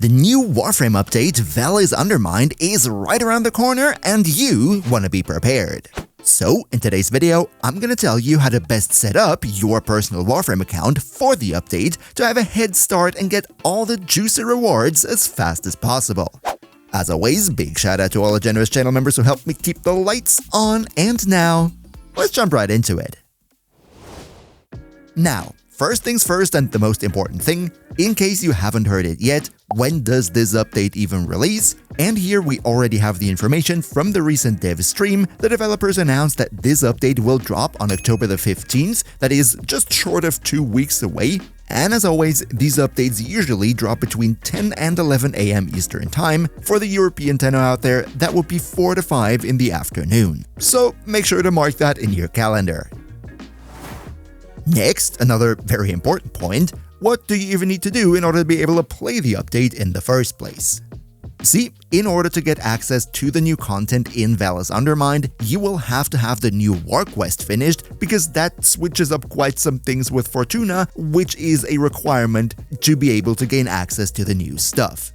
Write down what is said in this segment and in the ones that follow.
The new Warframe update, Vallis Undermind, is right around the corner and you want to be prepared. So, in today's video, I'm gonna tell you how to best set up your personal Warframe account for the update to have a head start and get all the juicy rewards as fast as possible. As always, big shout out to all the generous channel members who helped me keep the lights on, and now, let's jump right into it. Now, first things first and the most important thing, in case you haven't heard it yet, when does this update even release? And here we already have the information from the recent dev stream. The developers announced that this update will drop on October the 15th, that is just short of 2 weeks away. And as always, these updates usually drop between 10 and 11 AM Eastern Time. For the European tenor out there, that would be 4 to 5 in the afternoon. So make sure to mark that in your calendar. Next, another very important point, what do you even need to do in order to be able to play the update in the first place? See, in order to get access to the new content in Vallis Undermind, you will have to have the new war quest finished, because that switches up quite some things with Fortuna, which is a requirement to be able to gain access to the new stuff.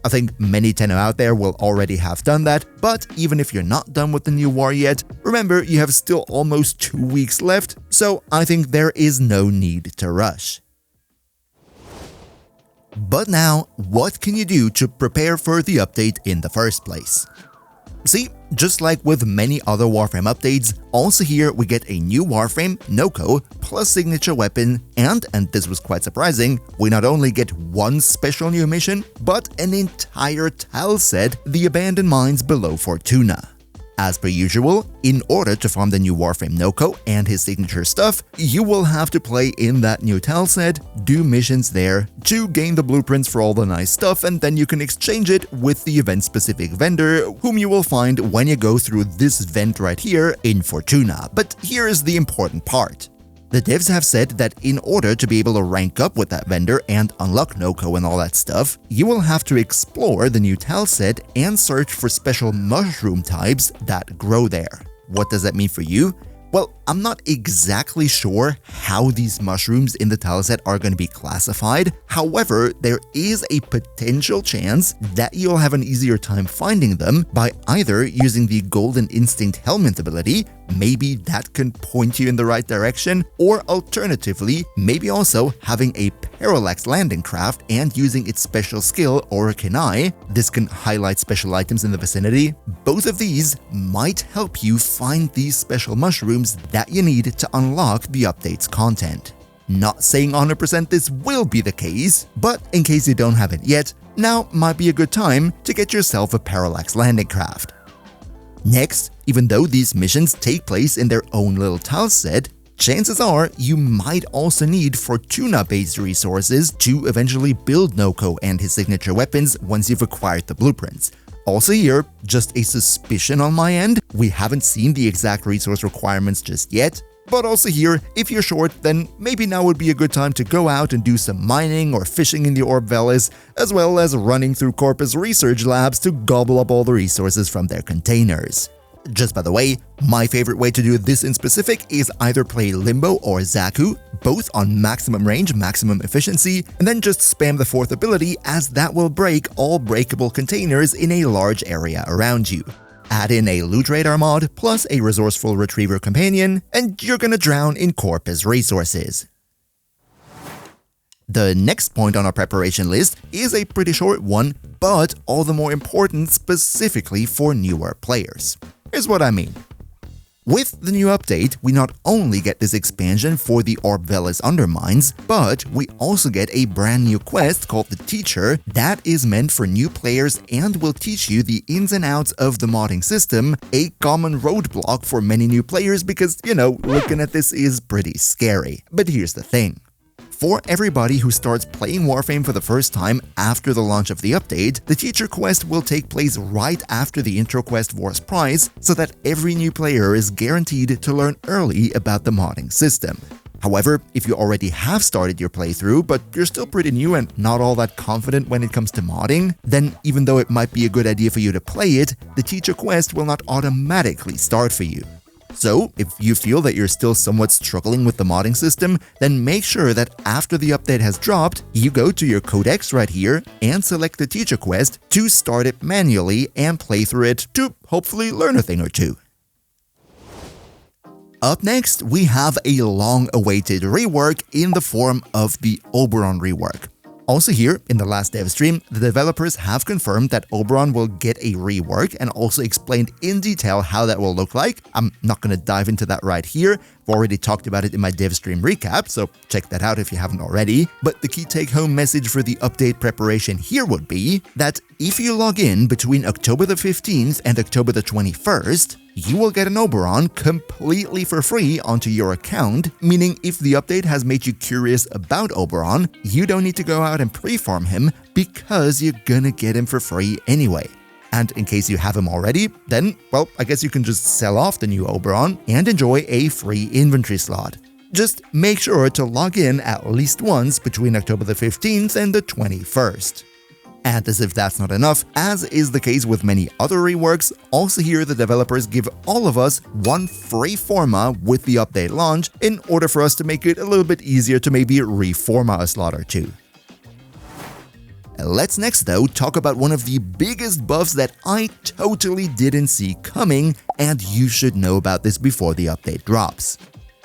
I think many tenor out there will already have done that, but even if you're not done with the new war yet, remember you have still almost 2 weeks left, so I think there is no need to rush. But now, what can you do to prepare for the update in the first place? See, just like with many other Warframe updates, also here we get a new Warframe, Nokko, plus signature weapon, and this was quite surprising, we not only get one special new mission, but an entire tile set, the abandoned mines below Fortuna. As per usual, in order to farm the new Warframe Nokko and his signature stuff, you will have to play in that new tile set, do missions there, to gain the blueprints for all the nice stuff, and then you can exchange it with the event-specific vendor, whom you will find when you go through this vent right here in Fortuna. But here is the important part. The devs have said that in order to be able to rank up with that vendor and unlock Nokko and all that stuff, you will have to explore the new tile set and search for special mushroom types that grow there. What does that mean for you? Well, I'm not exactly sure how these mushrooms in the tile set are going to be classified. However, there is a potential chance that you'll have an easier time finding them by either using the Golden Instinct Helmet ability, maybe that can point you in the right direction, or alternatively, maybe also having a parallax landing craft and using its special skill Orokin Eye. This can highlight special items in the vicinity. Both of these might help you find these special mushrooms that you need to unlock the update's content. Not saying 100% this will be the case, but in case you don't have it yet, now might be a good time to get yourself a parallax landing craft. Next, even though these missions take place in their own little tile set, chances are you might also need Fortuna-based resources to eventually build Nokko and his signature weapons once you've acquired the blueprints. Also here, just a suspicion on my end, we haven't seen the exact resource requirements just yet, but also here, if you're short, then maybe now would be a good time to go out and do some mining or fishing in the Orb Vallis, as well as running through Corpus research labs to gobble up all the resources from their containers. Just by the way, my favorite way to do this in specific is either play Limbo or Zaku, both on maximum range, maximum efficiency, and then just spam the fourth ability, as that will break all breakable containers in a large area around you. Add in a Loot Radar mod plus a Resourceful Retriever companion, and you're gonna drown in Corpus resources. The next point on our preparation list is a pretty short one, but all the more important specifically for newer players. Here's what I mean. With the new update, we not only get this expansion for the Orb Vallis Undermines, but we also get a brand new quest called The Teacher that is meant for new players and will teach you the ins and outs of the modding system, a common roadblock for many new players because, you know, looking at this is pretty scary. But here's the thing. For everybody who starts playing Warframe for the first time after the launch of the update, the Teacher quest will take place right after the intro quest War's Prize, so that every new player is guaranteed to learn early about the modding system. However, if you already have started your playthrough, but you're still pretty new and not all that confident when it comes to modding, then even though it might be a good idea for you to play it, the Teacher quest will not automatically start for you. So, if you feel that you're still somewhat struggling with the modding system, then make sure that after the update has dropped, you go to your codex right here and select the teacher quest to start it manually and play through it to hopefully learn a thing or two. Up next, we have a long-awaited rework in the form of the Oberon rework. Also here, in the last dev stream, the developers have confirmed that Oberon will get a rework and also explained in detail how that will look like. I'm not going to dive into that right here. I've already talked about it in my dev stream recap, so check that out if you haven't already. But the key take-home message for the update preparation here would be that if you log in between October the 15th and October the 21st, you will get an Oberon completely for free onto your account, meaning if the update has made you curious about Oberon, you don't need to go out and pre-farm him because you're gonna get him for free anyway. And in case you have him already, then, well, I guess you can just sell off the new Oberon and enjoy a free inventory slot. Just make sure to log in at least once between October the 15th and the 21st. And as if that's not enough, as is the case with many other reworks, also here the developers give all of us one free forma with the update launch in order for us to make it a little bit easier to maybe reforma a slot or two. Let's next though talk about one of the biggest buffs that I totally didn't see coming, and you should know about this before the update drops.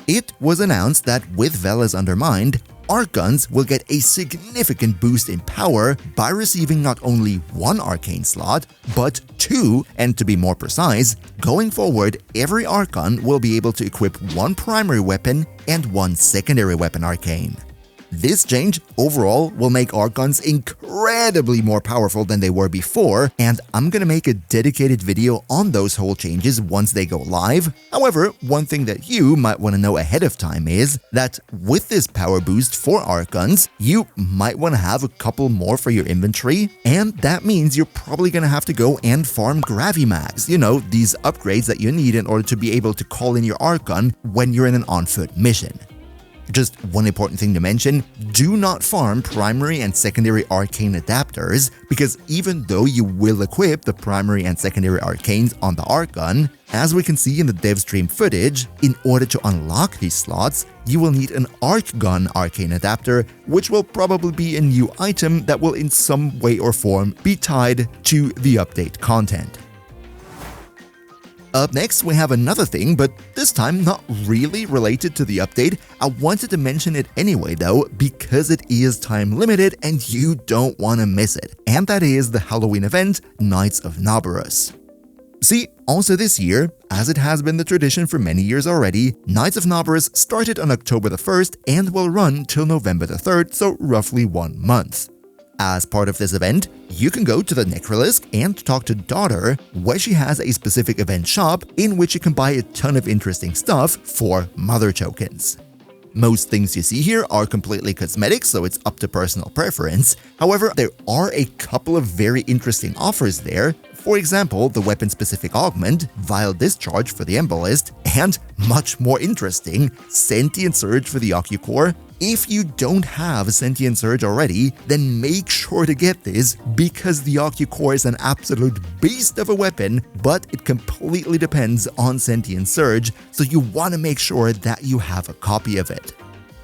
It was announced that with Vallis Undermind, arc guns will get a significant boost in power by receiving not only one arcane slot, but two, and to be more precise, going forward, every arc gun will be able to equip one primary weapon and one secondary weapon arcane. This change overall will make arc guns incredibly more powerful than they were before, and I'm gonna make a dedicated video on those whole changes once they go live. However, one thing that you might want to know ahead of time is that with this power boost for arc guns, you might want to have a couple more for your inventory, and that means you're probably gonna have to go and farm Gravimags, you know, these upgrades that you need in order to be able to call in your arc gun when you're in an on-foot mission. Just one important thing to mention, do not farm primary and secondary arcane adapters, because even though you will equip the primary and secondary arcanes on the arc gun, as we can see in the dev stream footage, in order to unlock these slots, you will need an arc gun arcane adapter, which will probably be a new item that will in some way or form be tied to the update content. Up next, we have another thing, but this time not really related to the update. I wanted to mention it anyway though, because it is time limited and you don't want to miss it. And that is the Halloween event, Knights of Nabarus. See, also this year, as it has been the tradition for many years already, Knights of Nabarus started on October the 1st and will run till November the 3rd, so roughly 1 month. As part of this event, you can go to the Necrolisc and talk to Daughter, where she has a specific event shop in which you can buy a ton of interesting stuff for mother tokens. Most things you see here are completely cosmetic, so it's up to personal preference. However, there are a couple of very interesting offers there. For example, the weapon-specific augment, Vile Discharge for the Embolist, and much more interesting, Sentient Surge for the Occucore. If you don't have Sentient Surge already, then make sure to get this, because the Occucore is an absolute beast of a weapon, but it completely depends on Sentient Surge, so you want to make sure that you have a copy of it.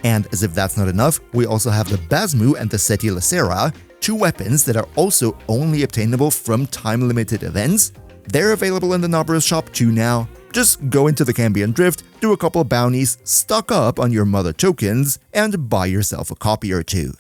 And as if that's not enough, we also have the Basmu and the Seti Lacera, two weapons that are also only obtainable from time-limited events. They're available in the Nabarus shop too now. Just go into the Cambion Drift, do a couple of bounties, stock up on your mother tokens, and buy yourself a copy or two.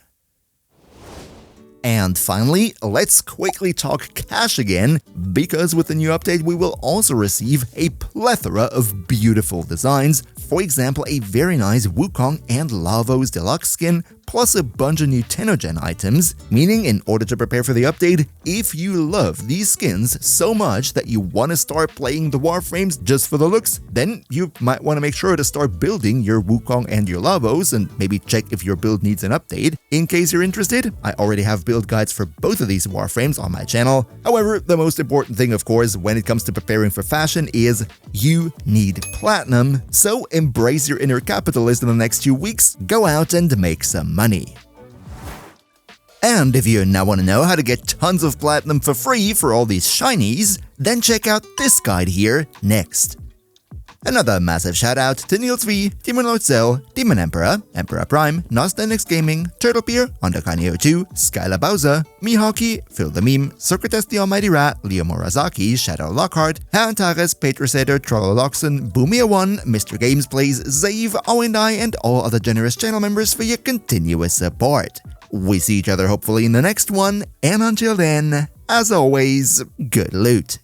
And finally, let's quickly talk cash again, because with the new update we will also receive a plethora of beautiful designs. For example, a very nice Wukong and Lavos deluxe skin, plus a bunch of new Tenogen items, meaning in order to prepare for the update, if you love these skins so much that you want to start playing the Warframes just for the looks, then you might want to make sure to start building your Wukong and your Lavos, and maybe check if your build needs an update. In case you're interested, I already have build guides for both of these Warframes on my channel. However, the most important thing, of course, when it comes to preparing for fashion is you need platinum, so embrace your inner capitalist in the next 2 weeks, go out and make some money. And if you now want to know how to get tons of platinum for free for all these shinies, then check out this guide here next. Another massive shoutout to Neil3, Demon Lord Zell, Demon Emperor, Emperor Prime, Nostalix Gaming, Turtlepeer, Underkanye02, Skylar Bowser, Mihawky, Phil the Meme, Socrates the Almighty Rat, Leo Morazaki, Shadow Lockhart, Antares, Patricider, Trolloloxon, Boomia1, Mr. Games Plays, Zave, Owendai, and all other generous channel members for your continuous support. We see each other hopefully in the next one, and until then, as always, good loot.